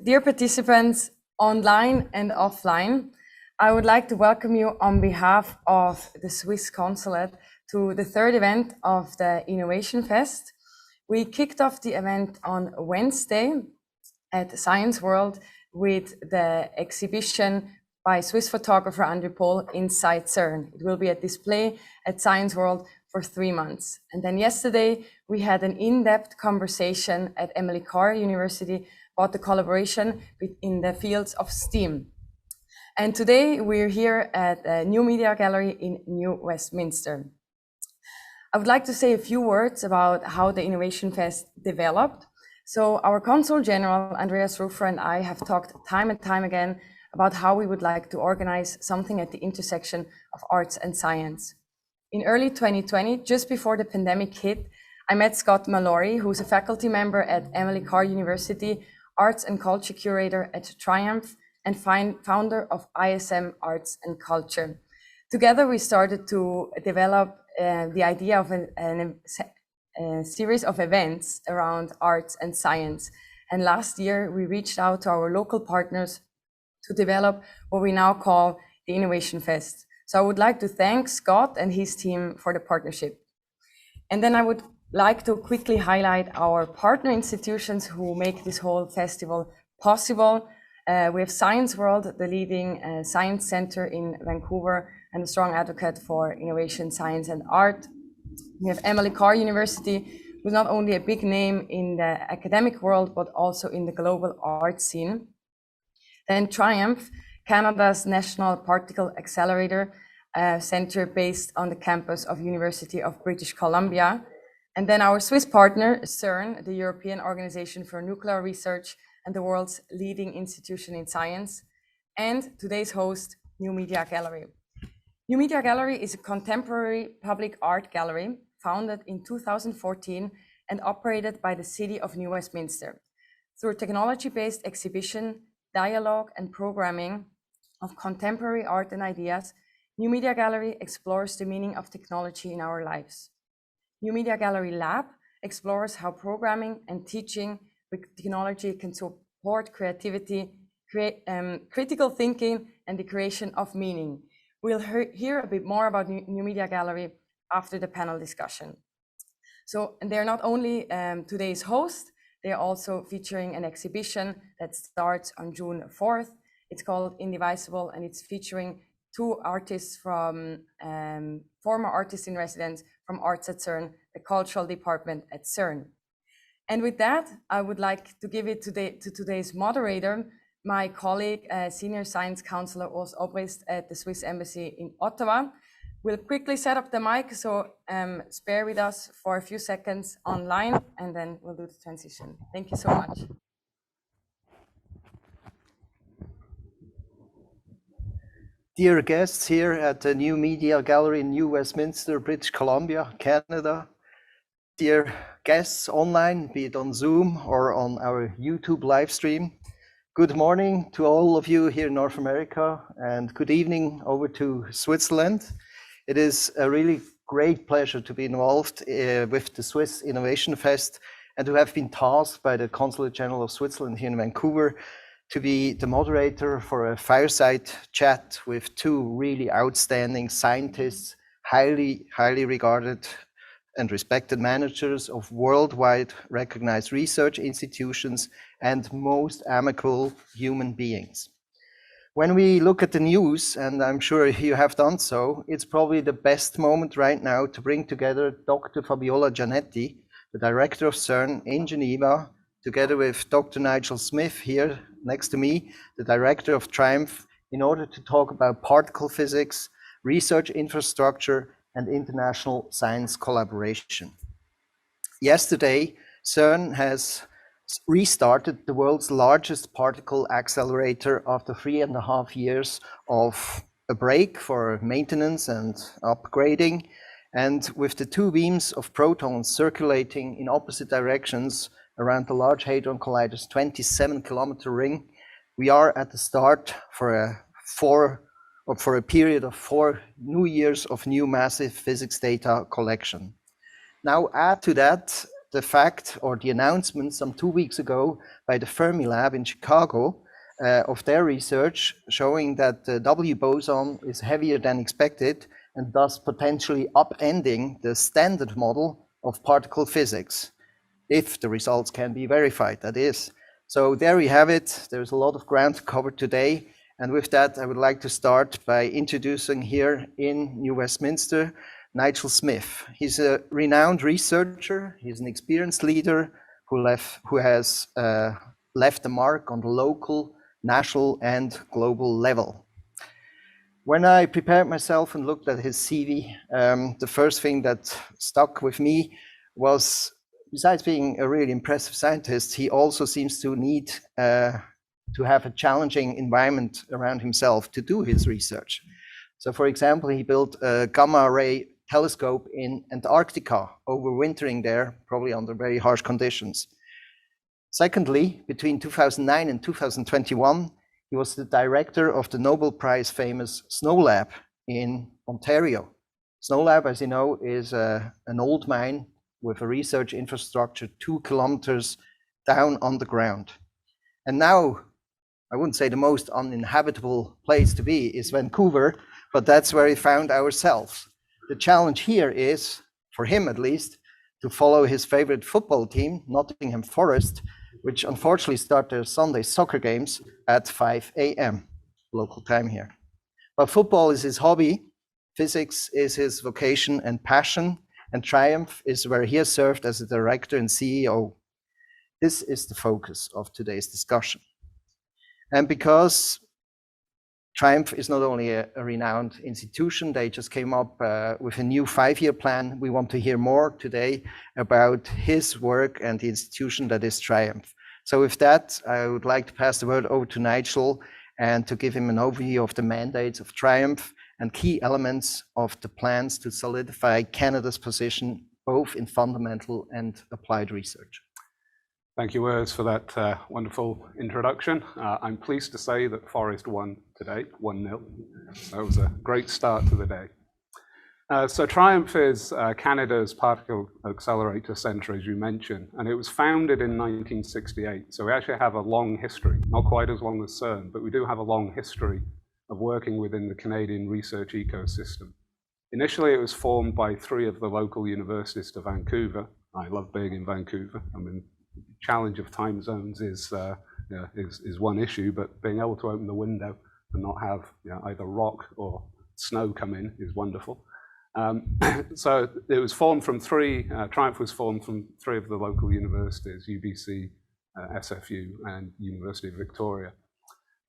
Dear participants, online and offline, I would like to welcome you on behalf of the Swiss Consulate to the third event of the Innovation Fest. We kicked off the event on Wednesday at Science World with the exhibition by Swiss photographer Andrew Pohl, Inside CERN. It will be a display at Science World for 3 months. And then yesterday, we had an in-depth conversation at Emily Carr University about the collaboration in the fields of STEAM. And today we're here at the New Media Gallery in New Westminster. I would like to say a few words about how the Innovation Fest developed. So our Consul General, Andreas Ruffer, and I have talked time and time again about how we would like to organize something at the intersection of arts and science. In early 2020, just before the pandemic hit, I met Scott Mallory, who's a faculty member at Emily Carr University, Arts and Culture Curator at TRIUMF, and founder of ISM Arts and Culture. Together, we started to develop the idea of a series of events around arts and science. And last year, we reached out to our local partners to develop what we now call the Innovation Fest. So I would like to thank Scott and his team for the partnership. And then I would like to quickly highlight our partner institutions who make this whole festival possible. We have Science World, the leading science center in Vancouver and a strong advocate for innovation, science and art. We have Emily Carr University, who's not only a big name in the academic world, but also in the global art scene. Then TRIUMF, Canada's National Particle Accelerator Center based on the campus of University of British Columbia. And then our Swiss partner, CERN, the European Organization for Nuclear Research and the world's leading institution in science. And today's host, New Media Gallery. New Media Gallery is a contemporary public art gallery founded in 2014 and operated by the City of New Westminster. Through technology-based exhibition, dialogue, and programming of contemporary art and ideas, New Media Gallery explores the meaning of technology in our lives. New Media Gallery Lab explores how programming and teaching with technology can support creativity, critical thinking, and the creation of meaning. We'll hear a bit more about New Media Gallery after the panel discussion. So, and they're not only today's host, they're also featuring an exhibition that starts on June 4th. It's called Indivisible, and it's featuring 2 artists from former artists in residence from Arts at CERN, the cultural department at CERN. And with that, I would like to give it to today's moderator, my colleague, Senior Science Counselor Urs Obrist at the Swiss Embassy in Ottawa. We'll quickly set up the mic, so spare with us for a few seconds online, and then we'll do the transition. Thank you so much. Dear guests here at the New Media Gallery in New Westminster, British Columbia, Canada. Dear guests online, be it on Zoom or on our YouTube live stream. Good morning to all of you here in North America, and good evening over to Switzerland. It is a really great pleasure to be involved with the Swiss Innovation Fest and to have been tasked by the Consulate General of Switzerland here in Vancouver to be the moderator for a fireside chat with 2 really outstanding scientists, highly regarded and respected managers of worldwide recognized research institutions and most amicable human beings. When we look at the news, and I'm sure you have done so, it's probably the best moment right now to bring together Dr. Fabiola Gianotti, the director of CERN in Geneva, together with Dr. Nigel Smith here next to me, the director of TRIUMF, in order to talk about particle physics, research infrastructure, and international science collaboration. Yesterday, CERN has restarted the world's largest particle accelerator after 3.5 years of a break for maintenance and upgrading. And with the 2 beams of protons circulating in opposite directions around the Large Hadron Collider's 27-kilometer ring, we are at the start for a period of 4 new years of new massive physics data collection. Now add to that the fact or the announcement some 2 weeks ago by the Fermilab in Chicago of their research showing that the W boson is heavier than expected and thus potentially upending the standard model of particle physics, if the results can be verified, that is. So there we have it. There's a lot of ground covered today. And with that, I would like to start by introducing here in New Westminster, Nigel Smith. He's a renowned researcher. He's an experienced leader who has left a mark on the local, national, and global level. When I prepared myself and looked at his CV, the first thing that stuck with me was, besides being a really impressive scientist, he also seems to need to have a challenging environment around himself to do his research. So for example, he built a gamma ray telescope in Antarctica, overwintering there, probably under very harsh conditions. Secondly, between 2009 and 2021, he was the director of the Nobel Prize famous Snow Lab in Ontario. Snow Lab, as you know, is an old mine with a research infrastructure 2 kilometers down underground. And now, I wouldn't say the most uninhabitable place to be is Vancouver, but that's where we found ourselves. The challenge here is, for him at least, to follow his favorite football team, Nottingham Forest, which unfortunately start their Sunday soccer games at 5 a.m. local time here. But football is his hobby, physics is his vocation and passion, and TRIUMF is where he has served as a director and CEO. This is the focus of today's discussion. And because TRIUMF is not only a renowned institution, they just came up with a new 5-year plan. We want to hear more today about his work and the institution that is TRIUMF. So with that, I would like to pass the word over to Nigel and to give him an overview of the mandates of TRIUMF and key elements of the plans to solidify Canada's position, both in fundamental and applied research. Thank you, Urs, for that wonderful introduction. I'm pleased to say that Forest won today, 1-0. So that was a great start to the day. So TRIUMF is Canada's particle accelerator centre, as you mentioned, and it was founded in 1968. So we actually have a long history, not quite as long as CERN, but we do have a long history of working within the Canadian research ecosystem. Initially, it was formed by 3 of the local universities to Vancouver. I love being in Vancouver. I mean, challenge of time zones is one issue, but being able to open the window and not have either rock or snow come in is wonderful. So it was formed from 3, TRIUMF was formed from 3 of the local universities, UBC, SFU, and University of Victoria.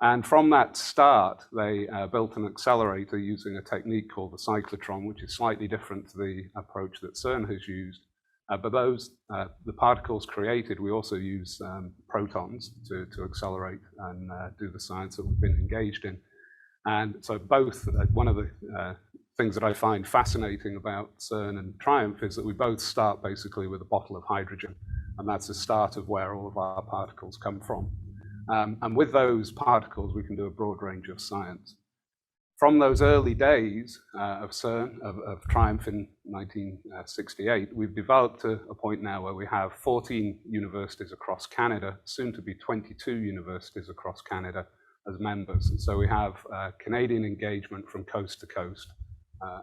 And from that start, they built an accelerator using a technique called the cyclotron, which is slightly different to the approach that CERN has used. But the particles created, we also use protons to accelerate and do the science that we've been engaged in. And so both, one of the things that I find fascinating about CERN and TRIUMF is that we both start basically with a bottle of hydrogen, and that's the start of where all of our particles come from. And with those particles, we can do a broad range of science. From those early days of CERN, of TRIUMF in 1968, we've developed to a point now where we have 14 universities across Canada, soon to be 22 universities across Canada as members. And so we have Canadian engagement from coast to coast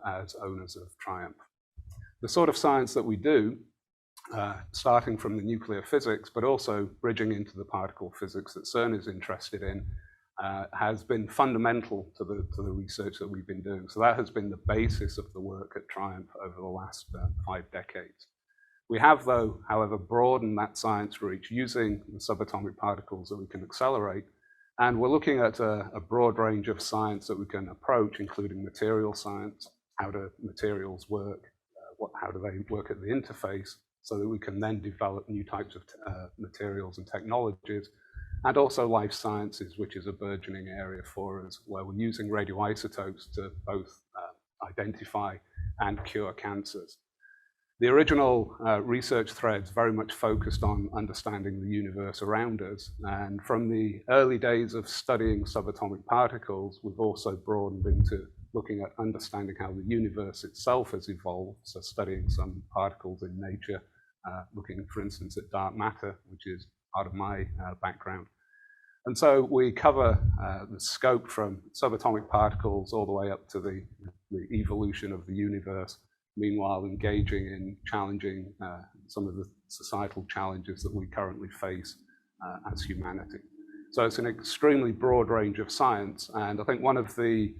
as owners of TRIUMF. The sort of science that we do, starting from the nuclear physics, but also bridging into the particle physics that CERN is interested in, has been fundamental to the research that we've been doing. So that has been the basis of the work at TRIUMF over the last 5 decades. We have, though, however, broadened that science reach using the subatomic particles that we can accelerate. And we're looking at a broad range of science that we can approach, including material science, how do materials work, how do they work at the interface, so that we can then develop new types of materials and technologies, and also life sciences, which is a burgeoning area for us, where we're using radioisotopes to both identify and cure cancers. The original research threads very much focused on understanding the universe around us. And from the early days of studying subatomic particles, we've also broadened into looking at understanding how the universe itself has evolved, so studying some particles in nature looking, for instance, at dark matter, which is part of my background. And so we cover the scope from subatomic particles all the way up to the evolution of the universe, meanwhile engaging in challenging some of the societal challenges that we currently face as humanity. So it's an extremely broad range of science, and I think one of the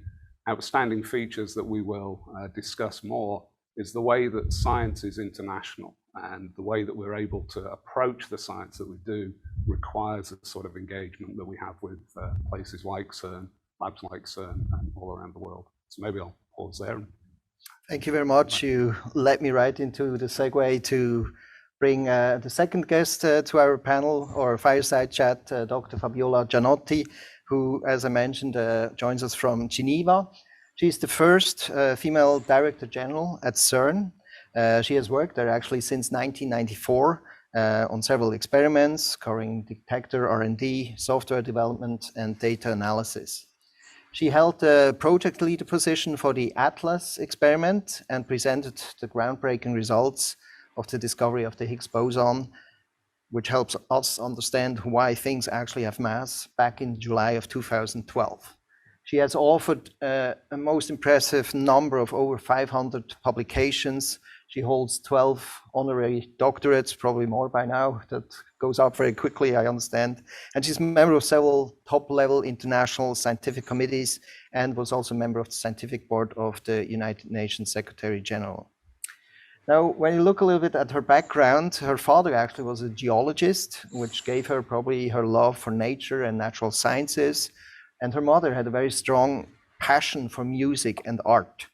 outstanding features that we will discuss more is the way that science is international, and the way that we're able to approach the science that we do requires the sort of engagement that we have with places like CERN, labs like CERN, and all around the world. So maybe I'll pause there. Thank you very much. You led me right into the segue to bring the second guest to our panel or fireside chat, Dr. Fabiola Gianotti, who, as I mentioned, joins us from Geneva. She's the first female Director General at CERN. She has worked there actually since 1994 on several experiments covering detector R&D, software development, and data analysis. She held the project leader position for the ATLAS experiment and presented the groundbreaking results of the discovery of the Higgs boson, which helps us understand why things actually have mass, back in July of 2012. She has authored a most impressive number of over 500 publications. She holds 12 honorary doctorates, probably more by now. That goes up very quickly, I understand. And she's a member of several top-level international scientific committees and was also a member of the scientific board of the United Nations Secretary General. Now, when you look a little bit at her background, her father actually was a geologist, which gave her probably her love for nature and natural sciences. And her mother had a very strong passion for music and art.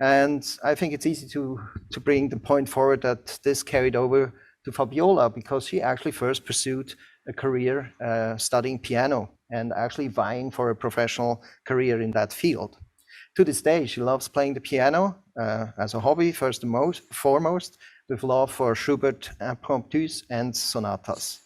And I think it's easy to bring the point forward that this carried over to Fabiola, because she actually first pursued a career studying piano and actually vying for a professional career in that field. To this day, she loves playing the piano as a hobby, first and foremost, with love for Schubert, impromptus, and sonatas.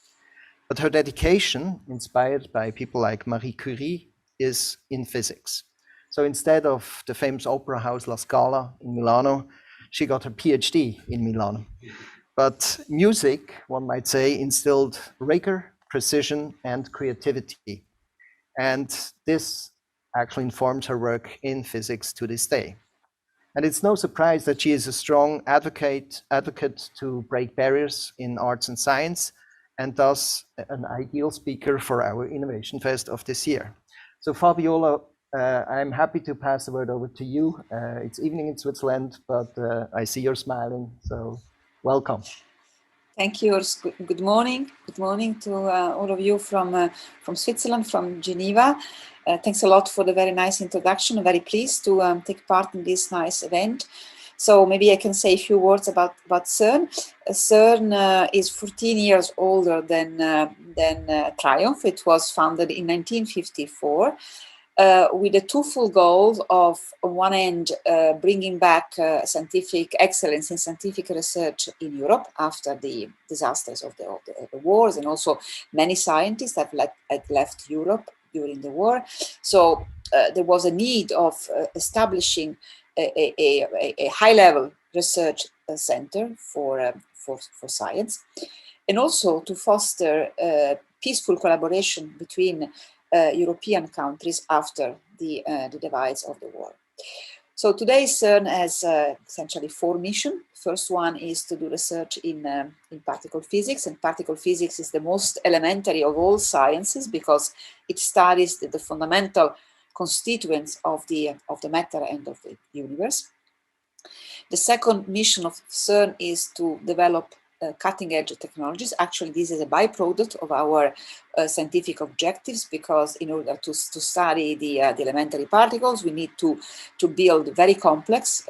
But her dedication, inspired by people like Marie Curie, is in physics. So instead of the famous opera house La Scala in Milano, she got her PhD in Milano. But music, one might say, instilled rigor, precision, and creativity. And this actually informs her work in physics to this day. And it's no surprise that she is a strong advocate to break barriers in arts and science, and thus an ideal speaker for our Innovation Fest of this year. So Fabiola, I'm happy to pass the word over to you. It's evening in Switzerland, but I see you're smiling, so welcome. Thank you, Urs. Good morning. Good morning to all of you from Switzerland, from Geneva. Thanks a lot for the very nice introduction. I'm very pleased to take part in this nice event. So maybe I can say a few words about CERN. CERN is 14 years older than TRIUMF. It was founded in 1954 with the twofold goals of, on one end, bringing back scientific excellence in scientific research in Europe after the disasters of the wars, and also many scientists have left Europe during the war. So there was a need of establishing a high-level research center for science, and also to foster peaceful collaboration between European countries after the divides of the war. So today CERN has essentially four missions. First one is to do research in particle physics, and particle physics is the most elementary of all sciences because it studies the fundamental constituents of the matter and of the universe. The second mission of CERN is to develop cutting-edge technologies. Actually, this is a byproduct of our scientific objectives, because in order to study the elementary particles, we need to build very complex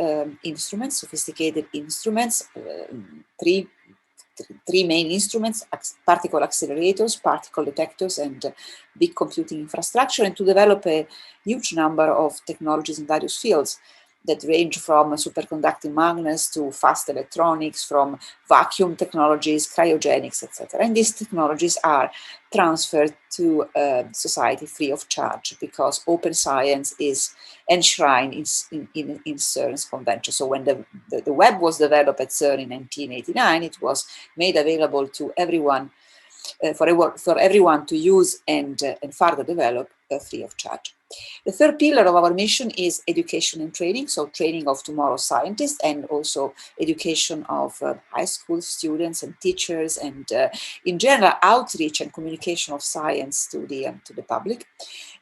instruments, sophisticated instruments, three main instruments: particle accelerators, particle detectors, and big computing infrastructure, and to develop a huge number of technologies in various fields. that range from superconducting magnets to fast electronics, from vacuum technologies, cryogenics, etc. And these technologies are transferred to society free of charge, because open science is enshrined in CERN's convention. So when the web was developed at CERN in 1989, it was made available to everyone, for everyone to use and further develop free of charge. The third pillar of our mission is education and training, so training of tomorrow's scientists, and also education of high school students and teachers, and in general outreach and communication of science to the public.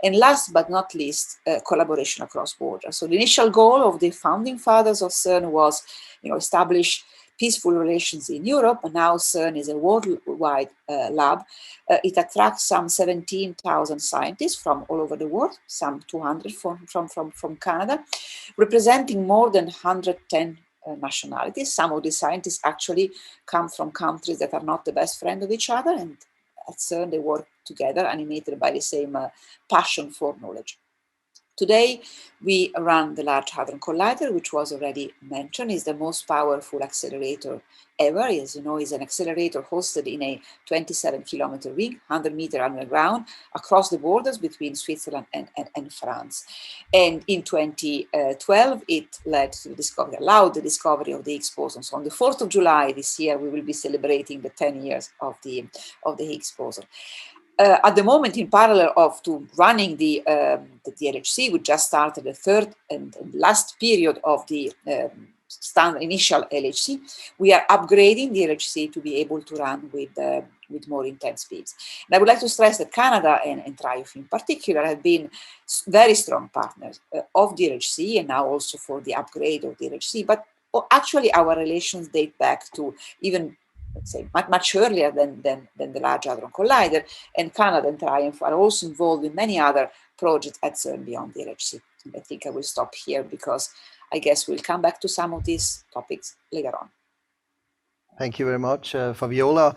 And last but not least, collaboration across borders. So the initial goal of the founding fathers of CERN was, establish peaceful relations in Europe, and now CERN is a worldwide lab. It attracts some 17,000 scientists from all over the world, some 200 from Canada, representing more than 110 nationalities. Some of the scientists actually come from countries that are not the best friends of each other, and at CERN they work together, animated by the same passion for knowledge. Today, we run the Large Hadron Collider, which was already mentioned, is the most powerful accelerator ever. As you know, is an accelerator hosted in a 27-kilometer ring, 100-meter underground, across the borders between Switzerland and France. And in 2012, it allowed the discovery of the Higgs boson. So on the 4th of July this year, we will be celebrating the 10 years of the Higgs boson. At the moment, in parallel to running the LHC, we just started the third and last period of the standard initial LHC. We are upgrading the LHC to be able to run with more intense speeds. And I would like to stress that Canada and TRIUMF in particular have been very strong partners of the LHC, and now also for the upgrade of the LHC. But actually, our relations date back to even, let's say, much earlier than the Large Hadron Collider, and Canada and TRIUMF are also involved in many other projects at CERN beyond the LHC. And I think I will stop here, because I guess we'll come back to some of these topics later on. Thank you very much, Fabiola.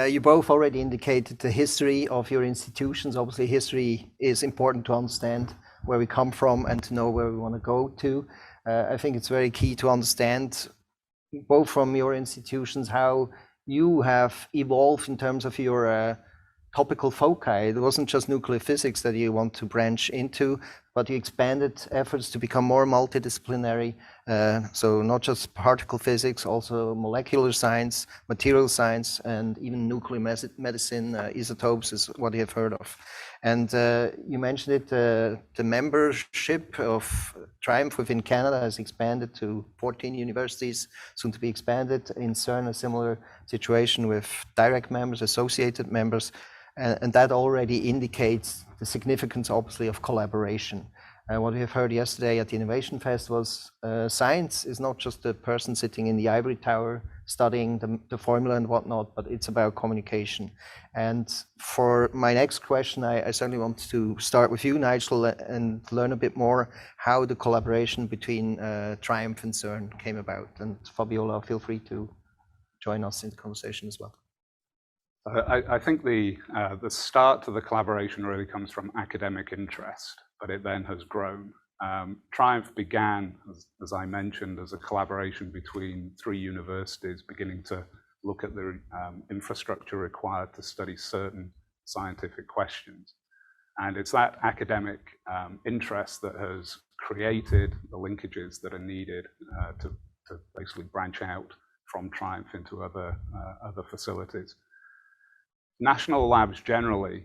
You both already indicated the history of your institutions. Obviously, history is important to understand where we come from and to know where we want to go to. I think it's very key to understand, both from your institutions, how you have evolved in terms of your topical foci. It wasn't just nuclear physics that you want to branch into, but you expanded efforts to become more multidisciplinary. So not just particle physics, also molecular science, material science, and even nuclear medicine, isotopes is what you have heard of. And you mentioned it, the membership of TRIUMF within Canada has expanded to 14 universities, soon to be expanded. In CERN, a similar situation with direct members, associated members, and that already indicates the significance, obviously, of collaboration. What we have heard yesterday at the Innovation Fest was science is not just the person sitting in the ivory tower studying the formula and whatnot, but it's about communication. And for my next question, I certainly want to start with you, Nigel, and learn a bit more how the collaboration between TRIUMF and CERN came about. And Fabiola, feel free to join us in the conversation as well. I think the start to the collaboration really comes from academic interest, but it then has grown. TRIUMF began, as I mentioned, as a collaboration between 3 universities beginning to look at the infrastructure required to study certain scientific questions. And it's that academic interest that has created the linkages that are needed to basically branch out from TRIUMF into other facilities. National labs generally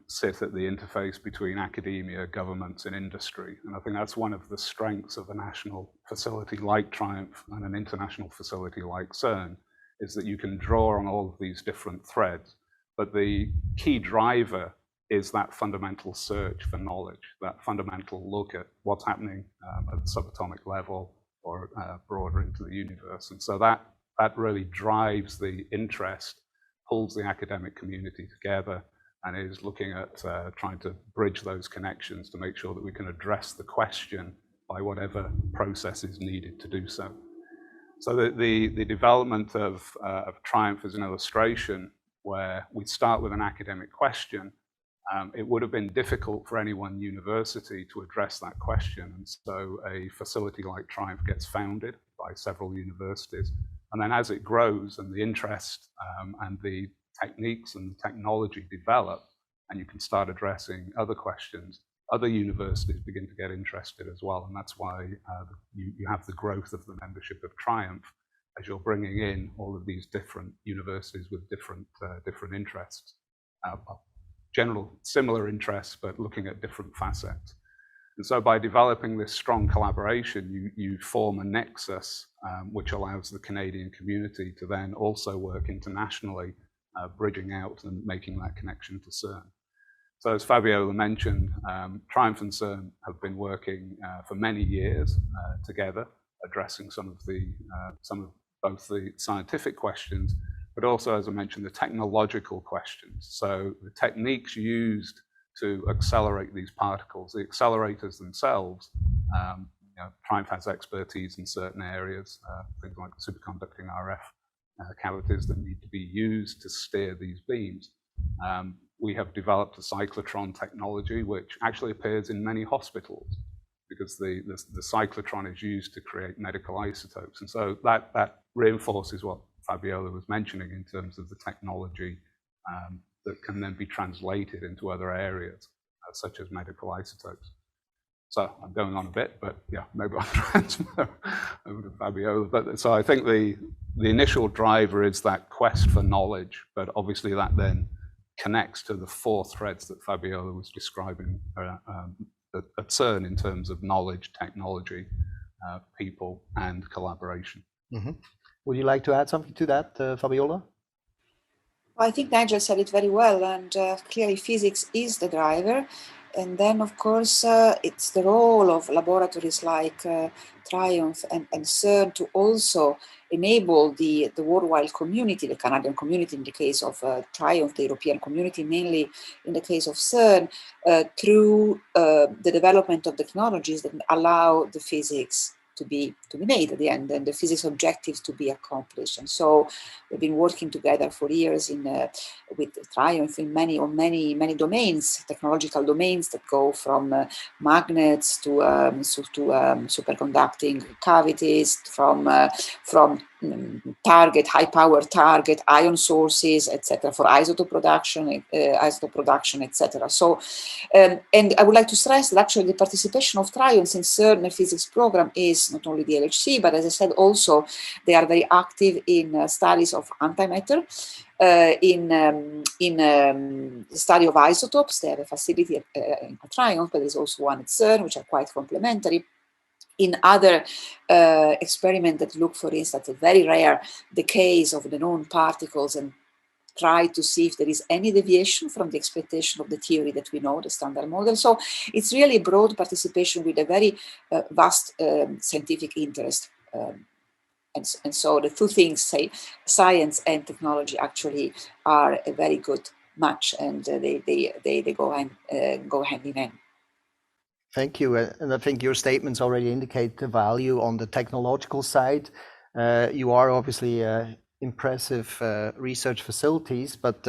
sit at the interface between academia, governments, and industry. And I think that's one of the strengths of a national facility like TRIUMF and an international facility like CERN, is that you can draw on all of these different threads. But the key driver is that fundamental search for knowledge, that fundamental look at what's happening at the subatomic level or broader into the universe. And so that really drives the interest, pulls the academic community together, and is looking at trying to bridge those connections to make sure that we can address the question by whatever process is needed to do so. So the development of TRIUMF is an illustration where we start with an academic question, it would have been difficult for any one university to address that question. And so a facility like TRIUMF gets founded by several universities. And then as it grows and the interest and the techniques and the technology develop, and you can start addressing other questions, other universities begin to get interested as well. And that's why you have the growth of the membership of TRIUMF as you're bringing in all of these different universities with different interests. General similar interests, but looking at different facets. And so by developing this strong collaboration, you form a nexus which allows the Canadian community to then also work internationally, bridging out and making that connection to CERN. So as Fabiola mentioned, TRIUMF and CERN have been working for many years together, addressing some of both the scientific questions, but also, as I mentioned, the technological questions. So the techniques used to accelerate these particles, the accelerators themselves, TRIUMF has expertise in certain areas, things like superconducting RF cavities that need to be used to steer these beams. We have developed a cyclotron technology, which actually appears in many hospitals, because the cyclotron is used to create medical isotopes. And so that reinforces what Fabiola was mentioning in terms of the technology that can then be translated into other areas, such as medical isotopes. So I'm going on a bit, but yeah, maybe I'll transfer over to Fabiola. But so I think the initial driver is that quest for knowledge, but obviously that then connects to the four threads that Fabiola was describing at CERN in terms of knowledge, technology, people, and collaboration. Mm-hmm. Would you like to add something to that, Fabiola? Well, I think Nigel said it very well, and clearly physics is the driver. And then, of course, it's the role of laboratories like TRIUMF and CERN to also enable the worldwide community, the Canadian community in the case of TRIUMF, the European community mainly in the case of CERN, through the development of technologies that allow the physics to be made at the end, and the physics objectives to be accomplished. And so we've been working together for years with TRIUMF in many domains, technological domains that go from magnets to superconducting cavities, from high power target ion sources, etc., for isotope production, etc. So, and I would like to stress that actually the participation of TRIUMF in CERN physics program is not only the LHC, but as I said, also they are very active in studies of antimatter, in study of isotopes. They have a facility at TRIUMF, but there's also one at CERN, which are quite complementary. In other experiments that look, for instance, at very rare decays of the known particles and try to see if there is any deviation from the expectation of the theory that we know, the standard model. So it's really broad participation with a very vast scientific interest. And so the two things, say, science and technology, actually are a very good match, and they go hand in hand. Thank you. And I think your statements already indicate the value on the technological side. You are obviously impressive research facilities, but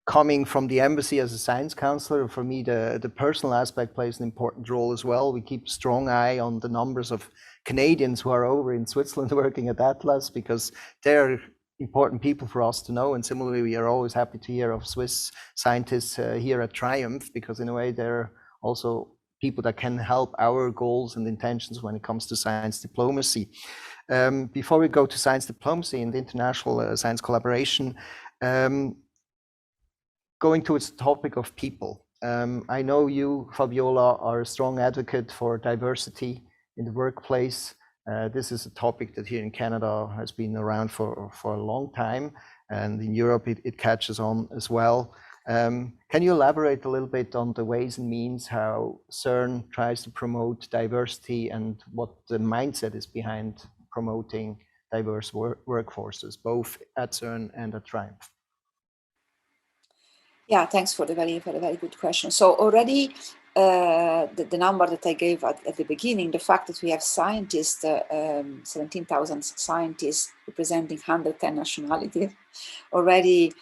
coming from the embassy as a science counselor, for me, the personal aspect plays an important role as well. We keep a strong eye on the numbers of Canadians who are over in Switzerland working at Atlas, because they're important people for us to know. And similarly, we are always happy to hear of Swiss scientists here at TRIUMF, because in a way, they're also people that can help our goals and intentions when it comes to science diplomacy. Before we go to science diplomacy and international science collaboration, going towards the topic of people. I know you, Fabiola, are a strong advocate for diversity in the workplace. This is a topic that here in Canada has been around for a long time, and in Europe it catches on as well. Can you elaborate a little bit on the ways and means how CERN tries to promote diversity and what the mindset is behind promoting diverse workforces, both at CERN and at TRIUMF? Yeah, thanks for the very good question. So already the number that I gave at the beginning, the fact that we have scientists, 17,000 scientists representing 110 nationalities, already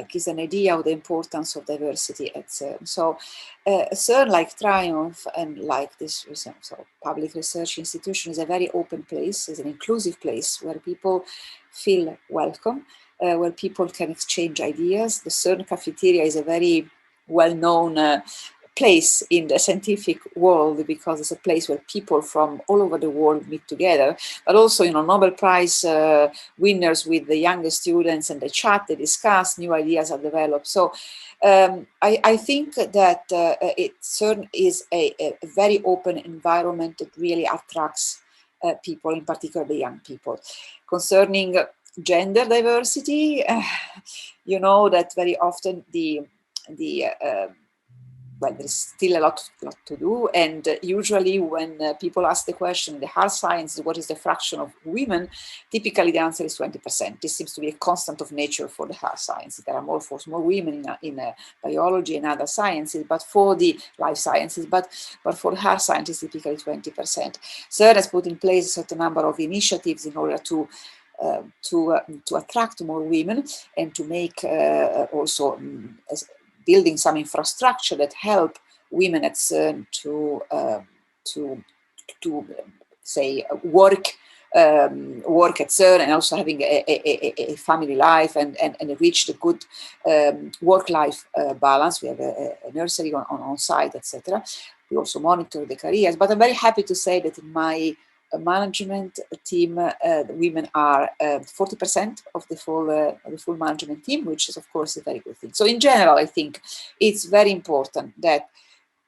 gives an idea of the importance of diversity at CERN. So CERN, like TRIUMF and like this public research institution, is a very open place, is an inclusive place where people feel welcome, where people can exchange ideas. The CERN cafeteria is a very well-known place in the scientific world, because it's a place where people from all over the world meet together, but also, you know, Nobel Prize winners with the younger students, and they chat, they discuss, new ideas are developed. So I think that CERN is a very open environment that really attracts people, in particular the young people. Concerning gender diversity, you know that very often well, there's still a lot to do, and usually when people ask the question in the hard sciences, what is the fraction of women, typically the answer is 20%. This seems to be a constant of nature for the hard sciences. There are more women in biology and other sciences, but for the life sciences, but for the hard sciences, typically 20%. CERN has put in place a certain number of initiatives in order to attract more women, and to make also building some infrastructure that help women at CERN to say work at CERN, and also having a family life and reach the good work-life balance. We have a nursery on site, etc. We also monitor the careers. But I'm very happy to say that in my management team, the women are 40% of the full management team, which is of course a very good thing. So in general, I think it's very important that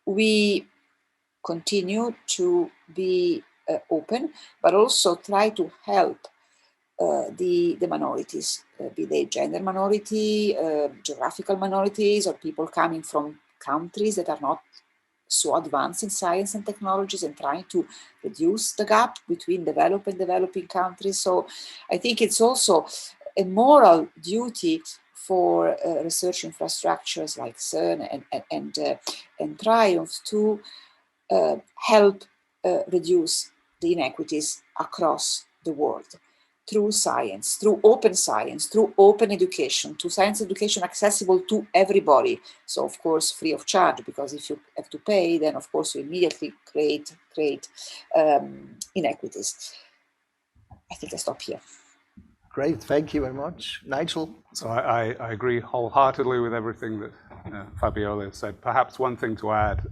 we continue to be open, but also try to help the minorities, be they gender minority, geographical minorities, or people coming from countries that are not so advanced in science and technologies, and trying to reduce the gap between developed and developing countries. So I think it's also a moral duty for research infrastructures like CERN and TRIUMF to help reduce the inequities across the world through science, through open education, to science education accessible to everybody. So of course, free of charge, because if you have to pay, then of course you immediately create inequities. I think I stop here. Great, thank you very much. Nigel? So I agree wholeheartedly with everything that Fabiola said. Perhaps one thing to add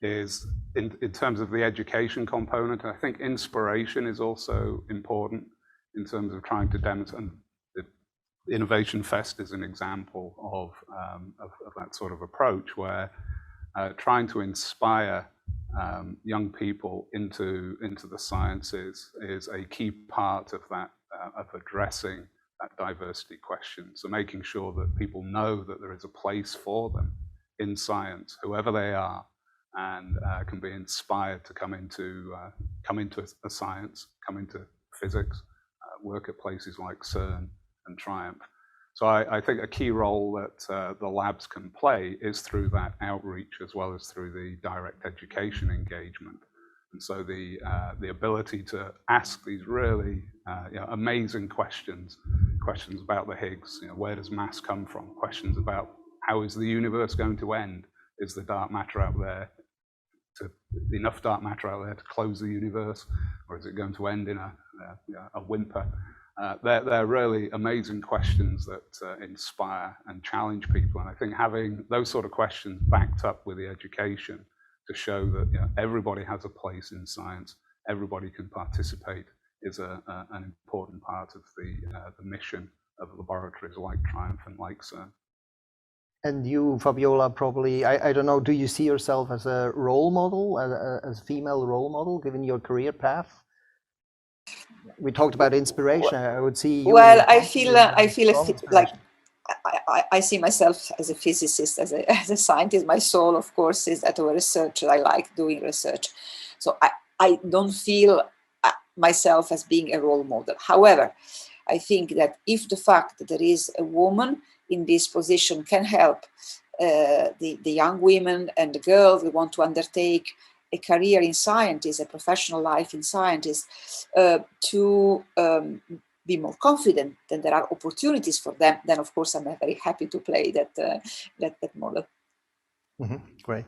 is in terms of the education component, I think inspiration is also important in terms of trying to demonstrate. And the Innovation Fest is an example of that sort of approach, where trying to inspire young people into the sciences is a key part of that, of addressing that diversity question. So making sure that people know that there is a place for them in science, whoever they are, and can be inspired to come into a science, come into physics, work at places like CERN and TRIUMF. So I think a key role that the labs can play is through that outreach, as well as through the direct education engagement. And so the ability to ask these really amazing questions about the Higgs, where does mass come from? Questions about how is the universe going to end? Is the dark matter out there? Enough dark matter out there to close the universe, or is it going to end in a whimper? They're really amazing questions that inspire and challenge people, and I think having those sort of questions backed up with the education to show that everybody has a place in science, everybody can participate, is an important part of the mission of laboratories like TRIUMF and like CERN. And you, Fabiola, probably, I don't know, do you see yourself as a role model, as a female role model, given your career path? We talked about inspiration. I would see you. Well, I feel like I see myself as a physicist, as a scientist. My soul, of course, is that of a researcher. I like doing research. So I don't feel myself as being a role model. However, I think that if the fact that there is a woman in this position can help the young women and the girls who want to undertake a career in science, a professional life in science, to be more confident, then there are opportunities for them, then of course I'm very happy to play that model. Great.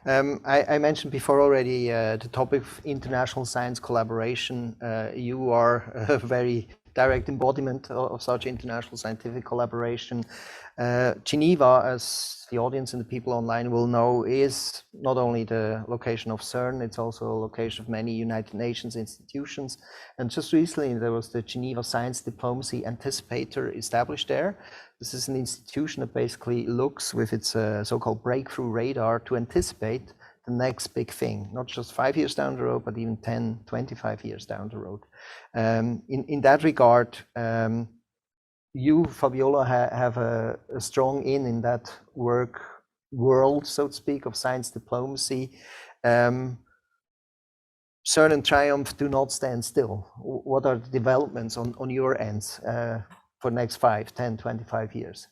I mentioned before already the topic of international science collaboration. You are a very direct embodiment of such international scientific collaboration. Geneva, as the audience and the people online will know, is not only the location of CERN, it's also a location of many United Nations institutions. And just recently there was the Geneva Science Diplomacy Anticipator established there. This is an institution that basically looks with its so-called breakthrough radar to anticipate the next big thing, not just 5 years down the road, but even 10, 25 years down the road. In that regard, you, Fabiola, have a strong in that world, so to speak, of science diplomacy. CERN and TRIUMF do not stand still. What are the developments on your ends for the next 5, 10, 25 years?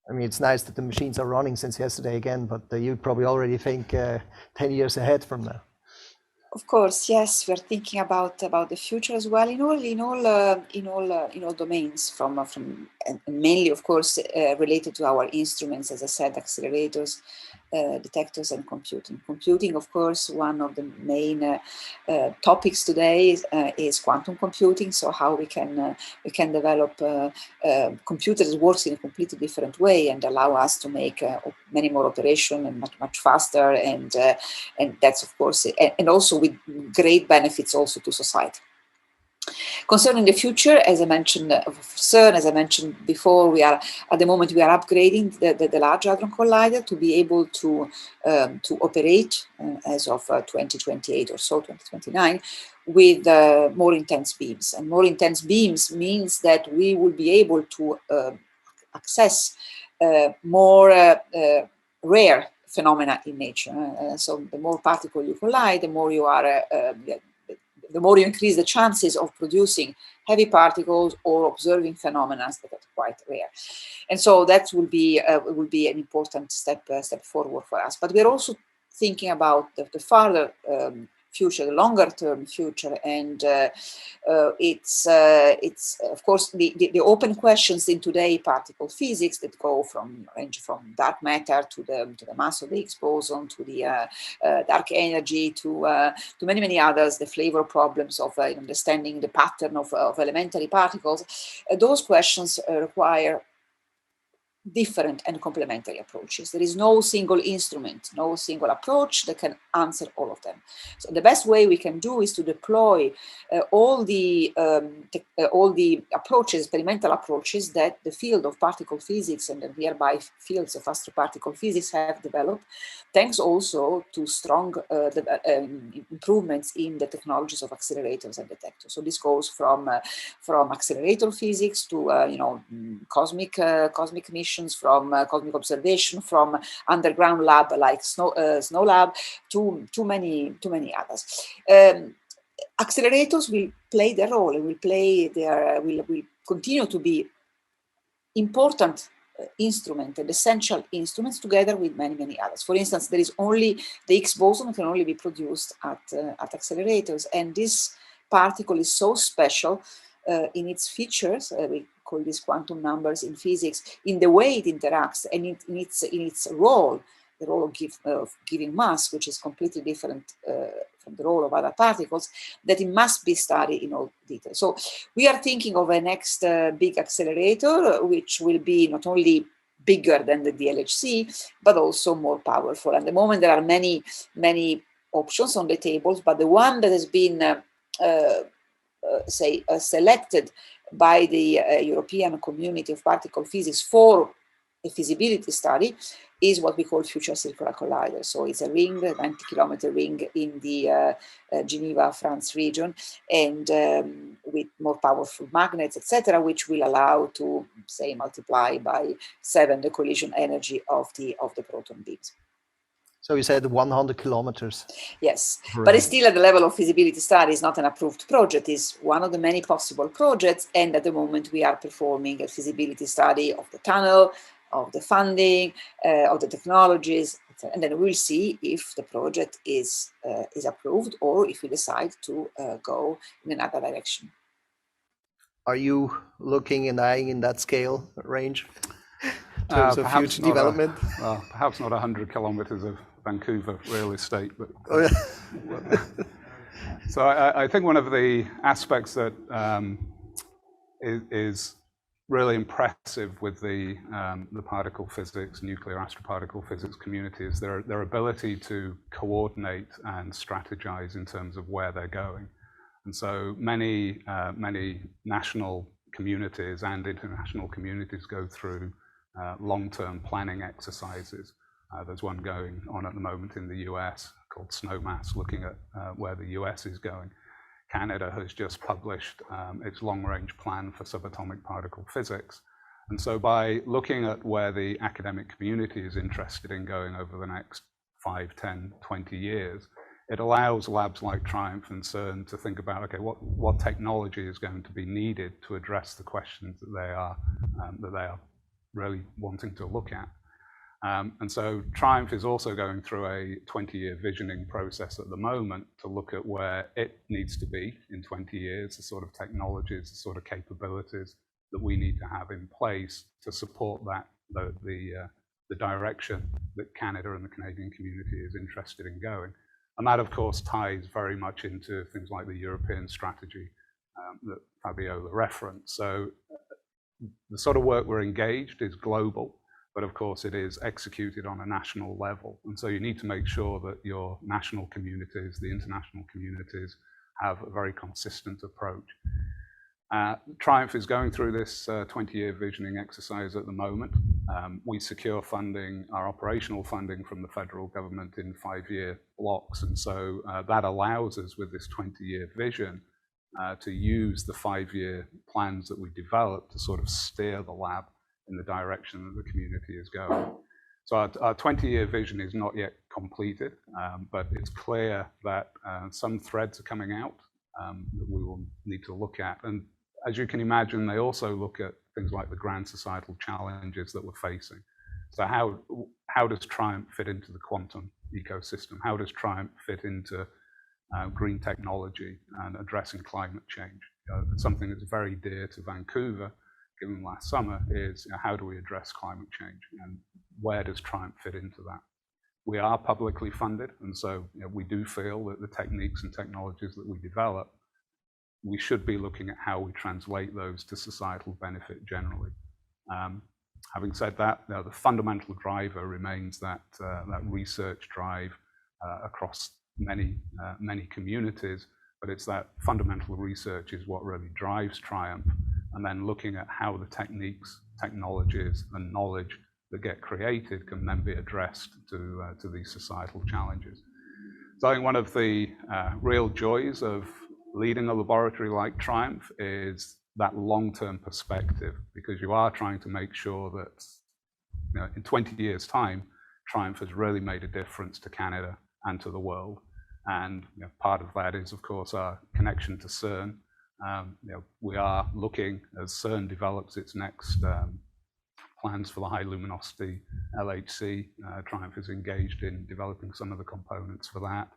I mean, it's nice that the machines are running since yesterday again, but you probably already think 10 years ahead from now. Of course, yes, we're thinking about the future as well in all domains, from and mainly, of course, related to our instruments, as I said, accelerators, detectors, and computing. Computing, of course, one of the main topics today is quantum computing. So how we can develop computers that works in a completely different way and allow us to make many more operations and much faster, and that's of course, and also with great benefits also to society. Concerning the future, as I mentioned, CERN, as I mentioned before, we are at the moment we are upgrading the Large Hadron Collider to be able to operate as of 2028 or so, 2029, with more intense beams. And more intense beams means that we will be able to access more rare phenomena in nature. So the more particles you collide, the more you are the more you increase the chances of producing heavy particles or observing phenomena that are quite rare. And so that will be an important step forward for us. But we're also thinking about the farther future, the longer term future, and it's of course the open questions in today particle physics that go range from dark matter to the mass of the Higgs boson, to the dark energy, to many others, the flavor problems of understanding the pattern of elementary particles. Those questions require different and complementary approaches. There is no single instrument, no single approach that can answer all of them. So the best way we can do is to deploy all the approaches, experimental approaches that the field of particle physics and the nearby fields of astroparticle physics have developed, thanks also to strong improvements in the technologies of accelerators and detectors. So this goes from accelerator physics to cosmic missions, from cosmic observation, from underground lab like Snow Lab, to many others. Accelerators will play their role. Will continue to be important instrument and essential instruments, together with many others. For instance, there is only the Higgs boson can only be produced at accelerators, and this particle is so special in its features. We call these quantum numbers in physics, in the way it interacts, and in its role, the role of giving mass, which is completely different from the role of other particles, that it must be studied in all detail. So we are thinking of a next big accelerator, which will be not only bigger than the DLHC, but also more powerful. At the moment, there are many options on the tables, but the one that has been selected by the European Community of Particle Physics for a feasibility study is what we call Future Circular Collider. So it's a ring, a 90-kilometer ring in the Geneva, France region, and with more powerful magnets, etc., which will allow to, say, multiply by 7 the collision energy of the proton beams. So you said 100 kilometers. Yes, Right. But it's still at the level of feasibility study. It's not an approved project. It's one of the many possible projects. And at the moment, we are performing a feasibility study of the tunnel, of the funding, of the technologies. And then we'll see if the project is approved, or if we decide to go in another direction. Are you looking and eyeing in that scale range in terms of future development? Perhaps not 100 kilometers of Vancouver real estate, but so I think one of the aspects that is really impressive with the particle physics, nuclear astroparticle physics community is their ability to coordinate and strategize in terms of where they're going. And so many national communities and international communities go through long-term planning exercises. There's one going on at the moment in the US called SNOWMAS, looking at where the US is going. Canada has just published its long-range plan for subatomic particle physics. And so by looking at where the academic community is interested in going over the next 5, 10, 20 years, it allows labs like TRIUMF and CERN to think about, okay, what technology is going to be needed to address the questions that they are really wanting to look at. And so TRIUMF is also going through a 20-year visioning process at the moment to look at where it needs to be in 20 years, the sort of technologies, the sort of capabilities that we need to have in place to support that, the direction that Canada and the Canadian community is interested in going. And that, of course, ties very much into things like the European strategy that Fabiola referenced. So the sort of work we're engaged is global, but of course it is executed on a national level. And so you need to make sure that your national communities, the international communities, have a very consistent approach. TRIUMF is going through this 20-year visioning exercise at the moment. We secure funding, our operational funding from the federal government in 5-year blocks. And so that allows us with this 20-year vision to use the 5-year plans that we develop to sort of steer the lab in the direction that the community is going. So our 20-year vision is not yet completed, but it's clear that some threads are coming out that we will need to look at. And as you can imagine, they also look at things like the grand societal challenges that we're facing. So how does TRIUMF fit into the quantum ecosystem? How does TRIUMF fit into green technology and addressing climate change? Something that's very dear to Vancouver, given last summer, is how do we address climate change and where does TRIUMF fit into that? We are publicly funded, and so we do feel that the techniques and technologies that we develop, we should be looking at how we translate those to societal benefit generally. Having said that, the fundamental driver remains that research drive across many communities, but it's that fundamental research is what really drives TRIUMF, and then looking at how the techniques, technologies, and knowledge that get created can then be addressed to these societal challenges. So I think one of the real joys of leading a laboratory like TRIUMF is that long-term perspective, because you are trying to make sure that in 20 years' time, TRIUMF has really made a difference to Canada and to the world. And part of that is, of course, our connection to CERN. We are looking, as CERN develops its next plans for the high luminosity LHC, TRIUMF is engaged in developing some of the components for that.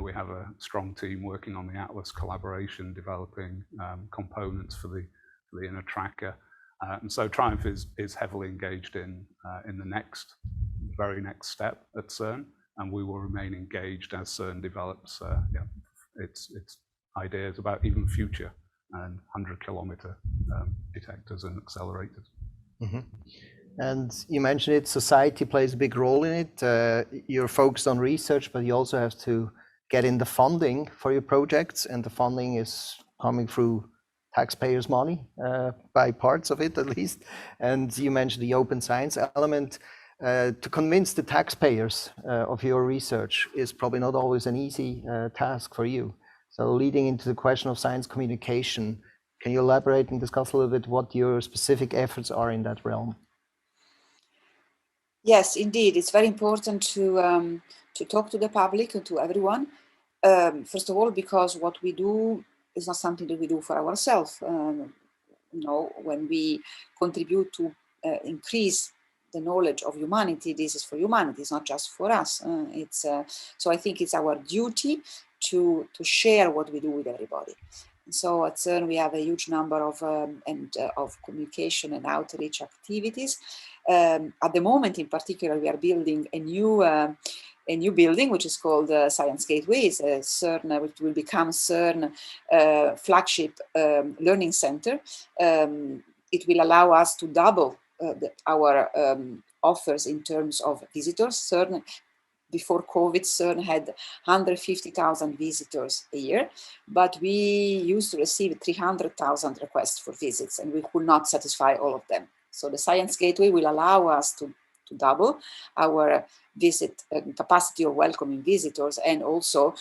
We have a strong team working on the Atlas collaboration, developing components for the inner tracker. And so TRIUMF is heavily engaged in the very next step at CERN, and we will remain engaged as CERN develops its ideas about even future and 100-kilometer detectors and accelerators. Mm-hmm. And you mentioned it, society plays a big role in it. You're focused on research, but you also have to get in the funding for your projects, and the funding is coming through taxpayers' money, by parts of it at least. And you mentioned the open science element. To convince the taxpayers of your research is probably not always an easy task for you. So leading into the question of science communication, can you elaborate and discuss a little bit what your specific efforts are in that realm? Yes, indeed. It's very important to talk to the public and to everyone. First of all, because what we do is not something that we do for ourselves. When we contribute to increase the knowledge of humanity, this is for humanity. It's not just for us. So I think it's our duty to share what we do with everybody. So at CERN we have a huge number of of communication and outreach activities. At the moment, in particular, we are building a new building which is called Science Gateway. It's a CERN, which will become CERN flagship learning center. It will allow us to double our offers in terms of visitors. CERN, before COVID, CERN had 150,000 visitors a year, but we used to receive 300,000 requests for visits, and we could not satisfy all of them. So the Science Gateway will allow us to double our visit capacity of welcoming visitors, and also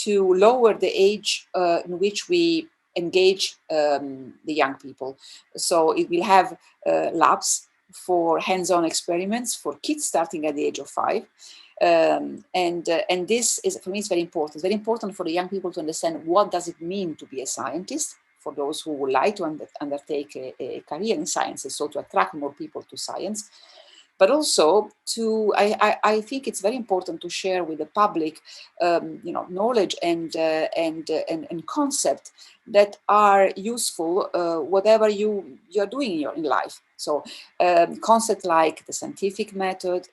to lower the age in which we engage the young people. So it will have labs for hands-on experiments for kids starting at the age of 5. And this is, for me, it's very important. It's very important for the young people to understand what does it mean to be a scientist, for those who would like to undertake a career in sciences, so to attract more people to science. But also I think it's very important to share with the public, knowledge and concept that are useful whatever you're doing in life. So concepts like the scientific method,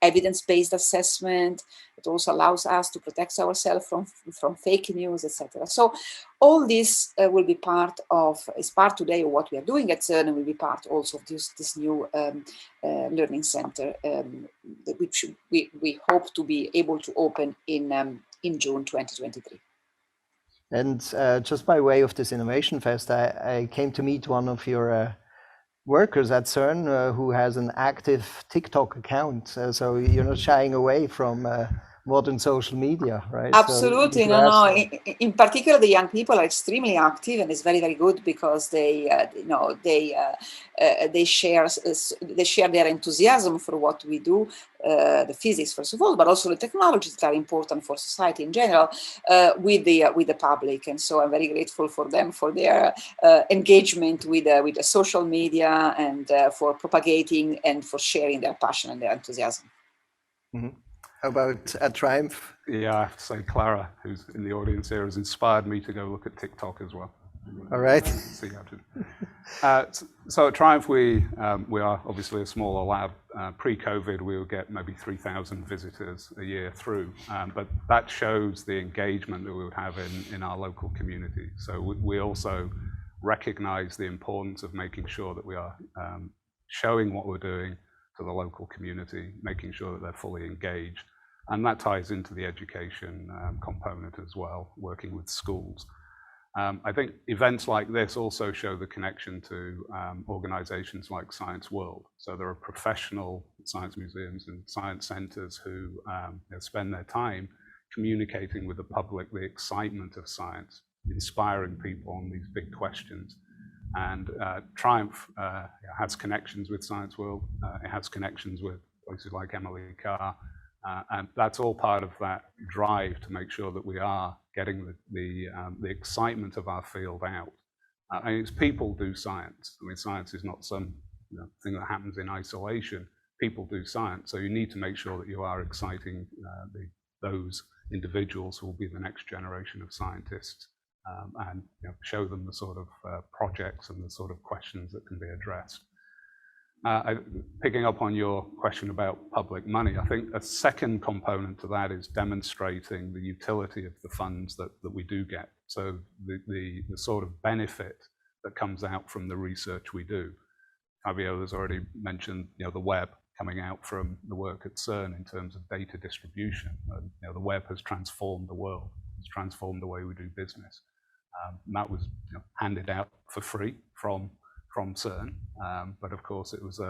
evidence-based assessment. It also allows us to protect ourselves from fake news, etc. So all this will be is part today of what we are doing at CERN, and will be part also of this new learning center, which we hope to be able to open in June 2023. And just by way of this Innovation Fest, I came to meet one of your workers at CERN who has an active TikTok account. So you're not shying away from modern social media, right? Absolutely, So no. In particular, the young people are extremely active, and it's very, very good because they share their enthusiasm for what we do, the physics first of all, but also the technologies that are important for society in general, with the public. And so I'm very grateful for them for their engagement with the social media, and for propagating and for sharing their passion and their enthusiasm. Mm-hmm. How about at TRIUMF? Yeah, I have to say Clara, who's in the audience here, has inspired me to go look at TikTok as well. All right. See how to. So at TRIUMF, we are obviously a smaller lab. Pre-COVID, we would get maybe 3,000 visitors a year through, but that shows the engagement that we would have in our local community. So we also recognize the importance of making sure that we are showing what we're doing to the local community, making sure that they're fully engaged. And that ties into the education component as well, working with schools. I think events like this also show the connection to organizations like Science World. So there are professional science museums and science centers who spend their time communicating with the public the excitement of science, inspiring people on these big questions. And TRIUMF has connections with Science World. It has connections with places like Emily Carr. And that's all part of that drive to make sure that we are getting the excitement of our field out. And it's people do science. I mean, science is not some thing that happens in isolation. People do science. So you need to make sure that you are exciting those individuals who will be the next generation of scientists. And show them the sort of projects and the sort of questions that can be addressed. Picking up on your question about public money, I think a second component to that is demonstrating the utility of the funds that we do get. So the sort of benefit that comes out from the research we do. Fabiola's already mentioned the web coming out from the work at CERN in terms of data distribution. The web has transformed the world. It's transformed the way we do business. And that was handed out for free from CERN, but of course it was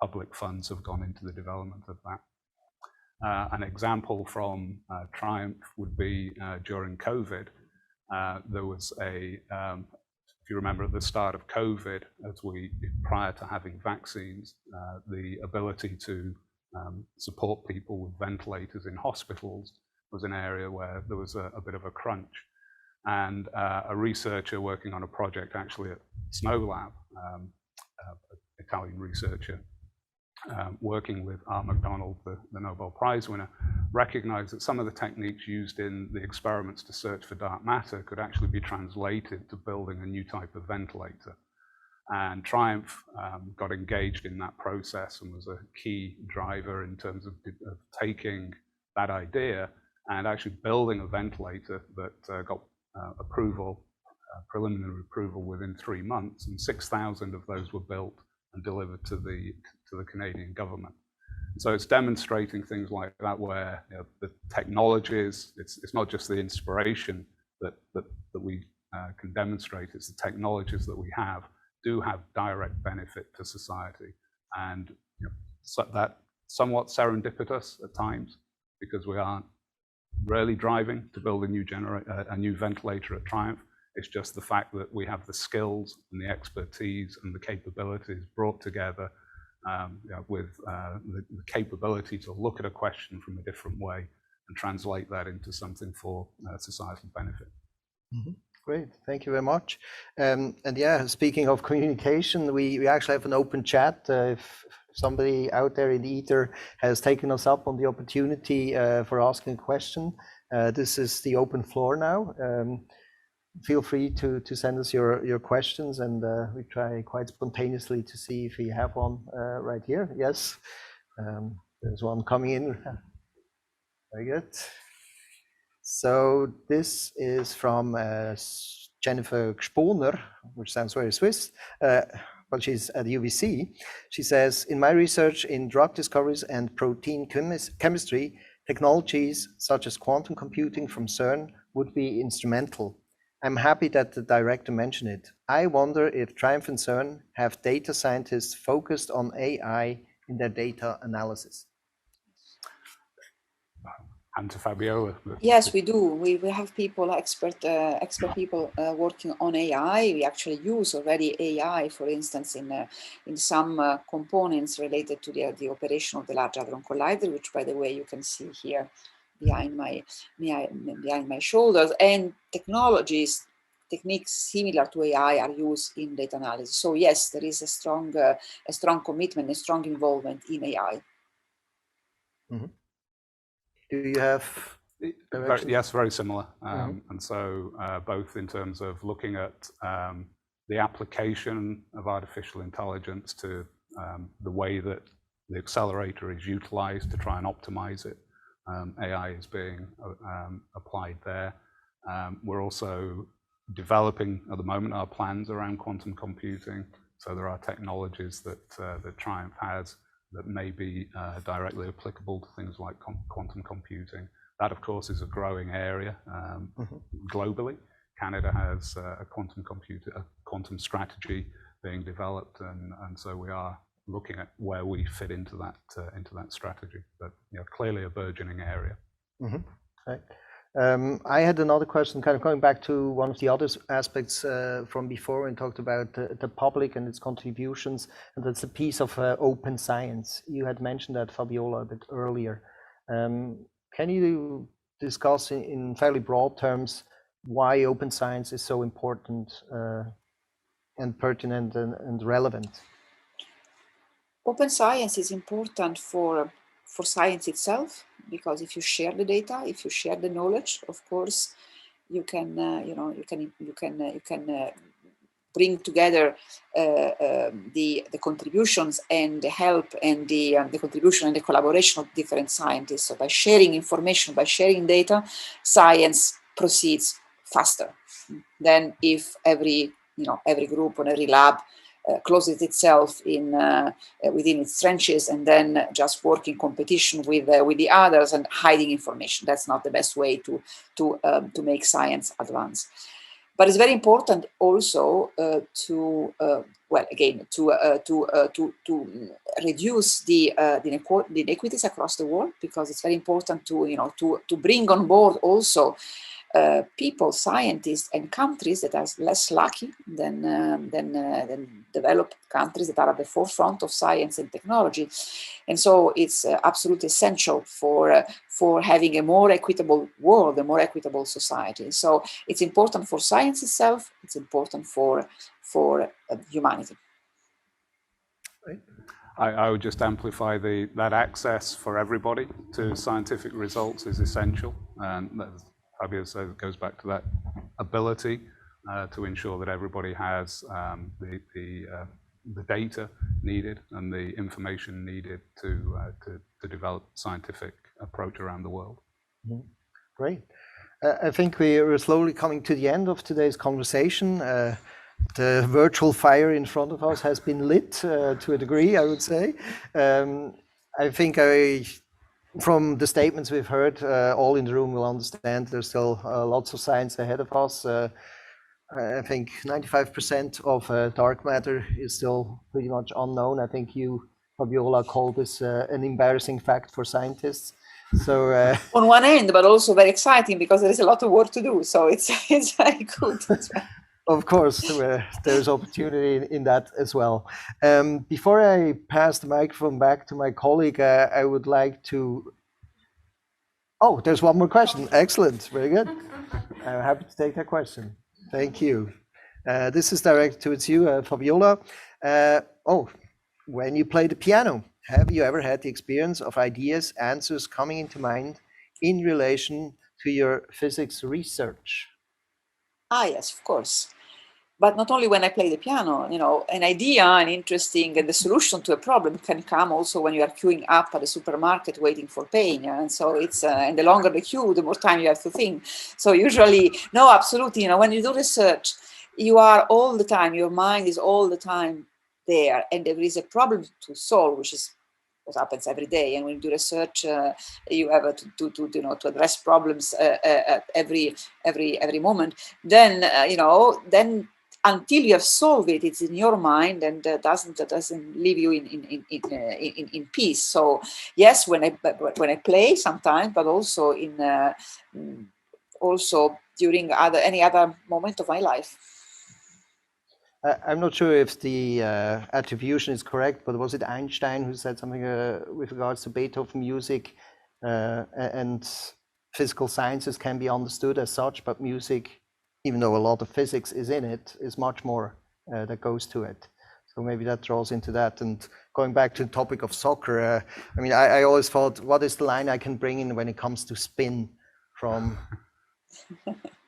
public funds have gone into the development of that. An example from TRIUMF would be during COVID. There was if you remember at the start of COVID, prior to having vaccines, the ability to support people with ventilators in hospitals was an area where there was a bit of a crunch. And a researcher working on a project actually at Snow Lab, Italian researcher, working with Art McDonald, the Nobel Prize winner, recognized that some of the techniques used in the experiments to search for dark matter could actually be translated to building a new type of ventilator. And TRIUMF got engaged in that process and was a key driver in terms of taking that idea and actually building a ventilator that got preliminary approval within 3 months, and 6,000 of those were built and delivered to the Canadian government. So it's demonstrating things like that, where the technologies, it's not just the inspiration that we can demonstrate, it's the technologies that we do have direct benefit to society. And so that somewhat serendipitous at times, because we aren't really driving to build a new ventilator at TRIUMF. It's just the fact that we have the skills and the expertise and the capabilities brought together with the capability to look at a question from a different way and translate that into something for societal benefit. Mm-hmm. Great, thank you very much. And yeah, speaking of communication, we actually have an open chat. If somebody out there in the ether has taken us up on the opportunity for asking a question, this is the open floor now. Feel free to send us your questions, and we try quite spontaneously to see if we have one right here. Yes, there's one coming in. Very good. So this is from Jennifer Sponer, which sounds very Swiss, but she's at UBC. She says, in my research in drug discoveries and protein chemistry, technologies such as quantum computing from CERN would be instrumental. I'm happy that the director mentioned it. I wonder if TRIUMF and CERN have data scientists focused on AI in their data analysis. And to Fabiola. Yes, we do. We have people, expert people working on AI. We actually use already AI, for instance, in some components related to the operation of the Large Hadron Collider, which, by the way, you can see here behind my shoulders. And techniques similar to AI are used in data analysis. So yes, there is a strong commitment, a strong involvement in AI. Mm-hmm. Do you have directions? Yes, very similar. And so both in terms of looking at the application of artificial intelligence to the way that the accelerator is utilized to try and optimize it. AI is being applied there. We're also developing at the moment our plans around quantum computing. So there are technologies that TRIUMF has that may be directly applicable to things like quantum computing. That, of course, is a growing area globally. Canada has a quantum strategy being developed, and so we are looking at where we fit into that strategy. But clearly a burgeoning area. Mm-hmm. Right. I had another question, kind of going back to one of the other aspects from before, and talked about the public and its contributions, and that's a piece of open science. You had mentioned that, Fabiola, a bit earlier. Can you discuss in fairly broad terms why open science is so important and pertinent and relevant? Open science is important for science itself, because if you share the data, if you share the knowledge, of course, you can bring together the contributions and the help and the contribution and the collaboration of different scientists. So by sharing information, by sharing data, science proceeds faster than if every group or every lab closes itself within its trenches and then just work in competition with the others and hiding information. That's not the best way to make science advance. But it's very important also to reduce the inequities across the world, because it's very important to bring on board also people, scientists, and countries that are less lucky than developed countries that are at the forefront of science and technology. And so it's absolutely essential for having a more equitable world, a more equitable society. So it's important for science itself. It's important for humanity. Right. I would just amplify that access for everybody to scientific results is essential. And as Fabiola says, it goes back to that ability to ensure that everybody has the data needed and the information needed to develop scientific approach around the world. Mm-hmm. Great. I think we are slowly coming to the end of today's conversation. The virtual fire in front of us has been lit to a degree, I would say. I think from the statements we've heard, all in the room will understand there's still lots of science ahead of us. I think 95% of dark matter is still pretty much unknown. I think you, Fabiola, called this an embarrassing fact for scientists. So on one end, but also very exciting because there is a lot of work to do. So it's very good. Of course, there's opportunity in that as well. Before I pass the microphone back to my colleague, I would like to... Oh, there's one more question. Excellent, very good. I'm happy to take that question. Thank you. This is directed towards you, Fabiola. When you play the piano, have you ever had the experience of ideas, answers coming into mind in relation to your physics research? Yes, of course. But not only when I play the piano, an idea, and the solution to a problem can come also when you are queuing up at the supermarket waiting for paying. And so it's, and the longer the queue, the more time you have to think. So usually, no, absolutely, when you do research, you are all the time, your mind is all the time there, and there is a problem to solve, which is what happens every day. And when you do research, you have to address problems at every moment. Then, then until you have solved it, it's in your mind and doesn't leave you in peace. So yes, when I play sometimes, but also also during any other moment of my life. I'm not sure if the attribution is correct, but was it Einstein who said something with regards to Beethoven music and physical sciences can be understood as such, but music, even though a lot of physics is in it, is much more that goes to it. So maybe that draws into that. And going back to the topic of soccer, I mean, I always thought, what is the line I can bring in when it comes to spin, from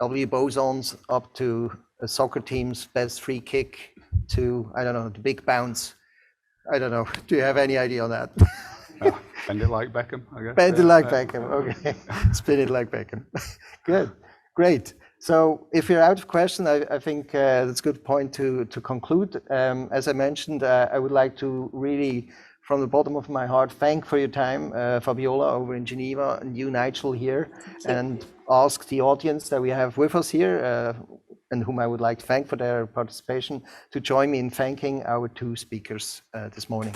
W bosons up to a soccer team's best free kick to, I don't know, the big bounce. I don't know. Do you have any idea on that? Bend it like Beckham, I guess. Bend it like Beckham, okay. Spin it like Beckham. Good, great. So if you're out of question, I think that's a good point to conclude. As I mentioned, I would like to really, from the bottom of my heart, thank for your time, Fabiola over in Geneva, and you, Nigel, here, and ask the audience that we have with us here, and whom I would like to thank for their participation, to join me in thanking our two speakers this morning.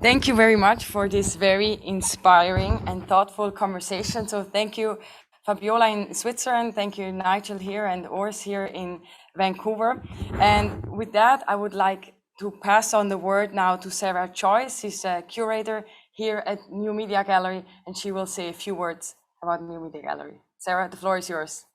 Thank you very much for this very inspiring and thoughtful conversation. So thank you, Fabiola in Switzerland. Thank you, Nigel here, and Urs here in Vancouver. And with that, I would like to pass on the word now to Sarah Joyce. She's a curator here at New Media Gallery, and she will say a few words about New Media Gallery. Sarah, the floor is yours.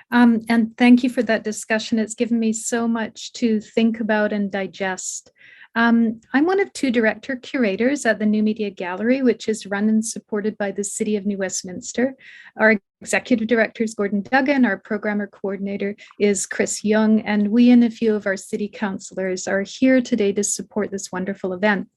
And thank you for that discussion. It's given me so much to think about and digest. I'm one of two director curators at the New Media Gallery, which is run and supported by the City of New Westminster. Our executive director is Gordon Duggan, our programmer coordinator is Chris Young, and we and a few of our city councillors are here today to support this wonderful event.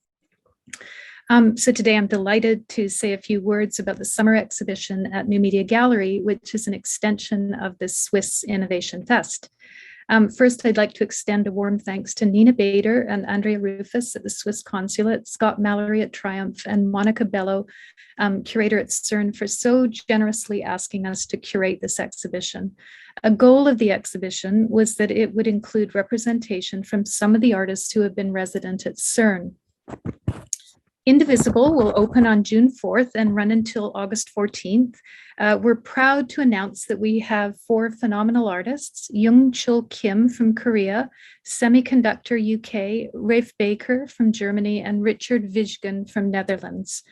So today I'm delighted to say a few words about the summer exhibition at New Media Gallery, which is an extension of the Swiss Innovation Fest. First, I'd like to extend a warm thanks to Nina Bader and Andrea Rufus at the Swiss Consulate, Scott Mallory at TRIUMF, and Monica Bello, curator at CERN, for so generously asking us to curate this exhibition. A goal of the exhibition was that it would include representation from some of the artists who have been resident at CERN. Indivisible will open on June 4th and run until August 14th. We're proud to announce that we have 4 phenomenal artists: Young-Chul Kim from Korea, Semiconductor UK, Rafe Baker from Germany, and Richard Vijgen from Netherlands.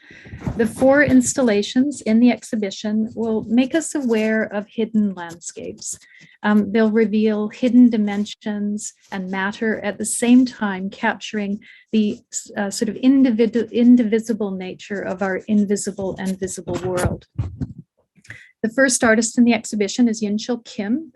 The 4 installations in the exhibition will make us aware of hidden landscapes. They'll reveal hidden dimensions and matter at the same time, capturing the sort of indivisible nature of our invisible and visible world. The first artist in the exhibition is Young-Chul Kim.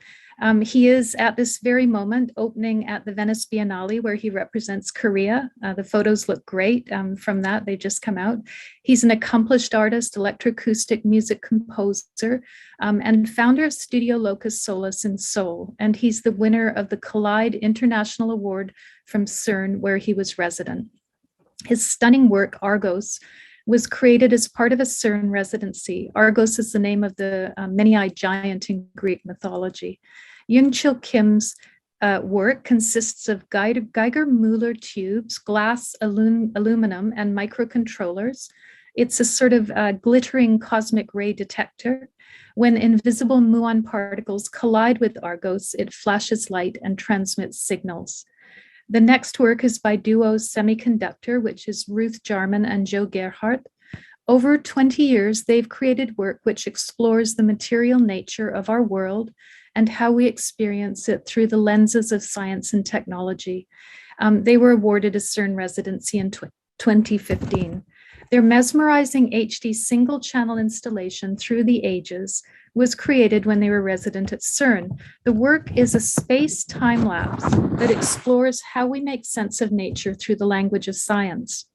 He is at this very moment opening at the Venice Biennale, where he represents Korea. The photos look great from that, they just come out. He's an accomplished artist, electroacoustic music composer, and founder of Studio Locus Solus in Seoul. And he's the winner of the Collide International Award from CERN, where he was resident. His stunning work, Argos, was created as part of a CERN residency. Argos is the name of the many-eyed giant in Greek mythology. Young-Chul Kim's work consists of Geiger-Müller tubes, glass, aluminum, and microcontrollers. It's a sort of glittering cosmic ray detector. When invisible muon particles collide with Argos, it flashes light and transmits signals. The next work is by duo Semiconductor, which is Ruth Jarman and Joe Gerhardt. Over 20 years, they've created work which explores the material nature of our world and how we experience it through the lenses of science and technology. They were awarded a CERN residency in 2015. Their mesmerizing HD single-channel installation, Through the Ages, was created when they were resident at CERN. The work is a space time lapse that explores how we make sense of nature through the language of science.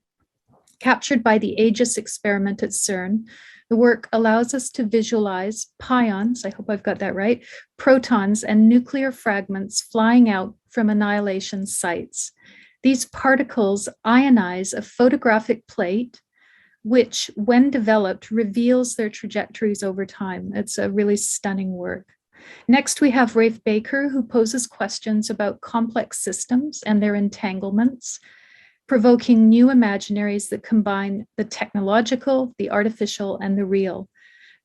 Captured by the Aegis experiment at CERN, the work allows us to visualize pions, I hope I've got that right, protons and nuclear fragments flying out from annihilation sites. These particles ionize a photographic plate, which, when developed, reveals their trajectories over time. It's a really stunning work. Next, we have Rafe Baker, who poses questions about complex systems and their entanglements, provoking new imaginaries that combine the technological, the artificial, and the real.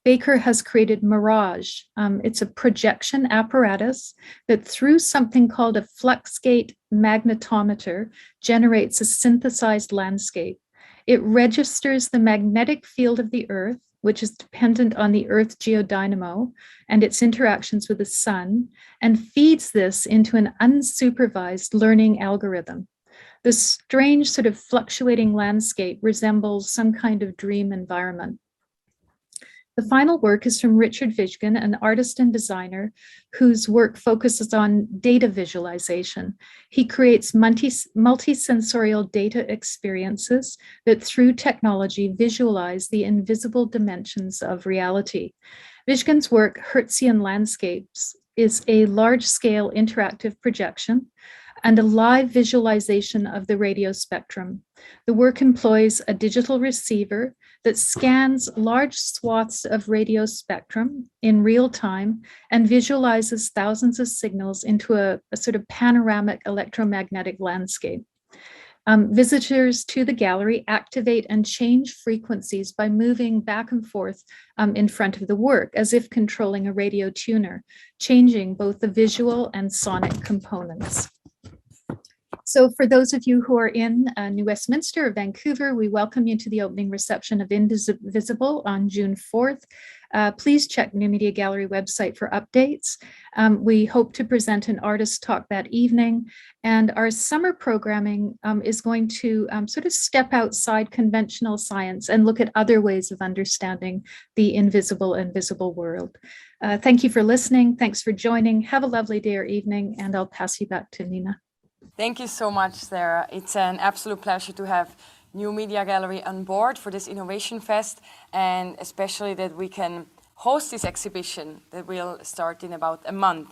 Baker has created Mirage. It's a projection apparatus that, through something called a fluxgate magnetometer, generates a synthesized landscape. It registers the magnetic field of the Earth, which is dependent on the Earth geodynamo and its interactions with the sun, and feeds this into an unsupervised learning algorithm. The strange sort of fluctuating landscape resembles some kind of dream environment. The final work is from Richard Vijgen, an artist and designer whose work focuses on data visualization. He creates multisensorial data experiences that, through technology, visualize the invisible dimensions of reality. Vijgen's work, Hertzian Landscapes, is a large-scale interactive projection and a live visualization of the radio spectrum. The work employs a digital receiver that scans large swaths of radio spectrum in real time and visualizes thousands of signals into a sort of panoramic electromagnetic landscape. Visitors to the gallery activate and change frequencies by moving back and forth in front of the work, as if controlling a radio tuner, changing both the visual and sonic components. So for those of you who are in New Westminster or Vancouver, we welcome you to the opening reception of Invisible on June 4th. Please check New Media Gallery website for updates. We hope to present an artist talk that evening, and our summer programming is going to sort of step outside conventional science and look at other ways of understanding the invisible and visible world. Thank you for listening. Thanks for joining. Have a lovely day or evening, and I'll pass you back to Nina. Thank you so much, Sarah. It's an absolute pleasure to have New Media Gallery on board for this Innovation Fest, and especially that we can host this exhibition that will start in about a month.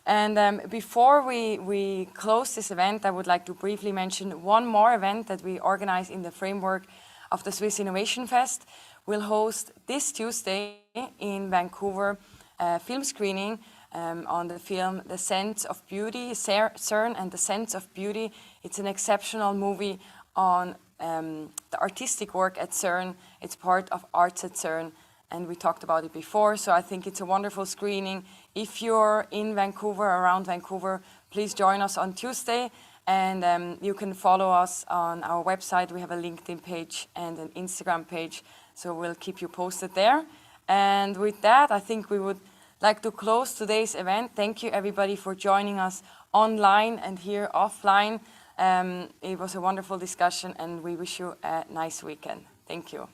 And before we close this event, I would like to briefly mention one more event that we organize in the framework of the Swiss Innovation Fest. We'll host this Tuesday in Vancouver a film screening on the film The Sense of Beauty, CERN and the Sense of Beauty. It's an exceptional movie on the artistic work at CERN. It's part of Arts at CERN, and we talked about it before, so I think it's a wonderful screening. If you're in Vancouver, around Vancouver, please join us on Tuesday, and you can follow us on our website. We have a LinkedIn page and an Instagram page, so we'll keep you posted there. And with that, I think we would like to close today's event. Thank you everybody for joining us online and here offline. It was a wonderful discussion, and we wish you a nice weekend. Thank you.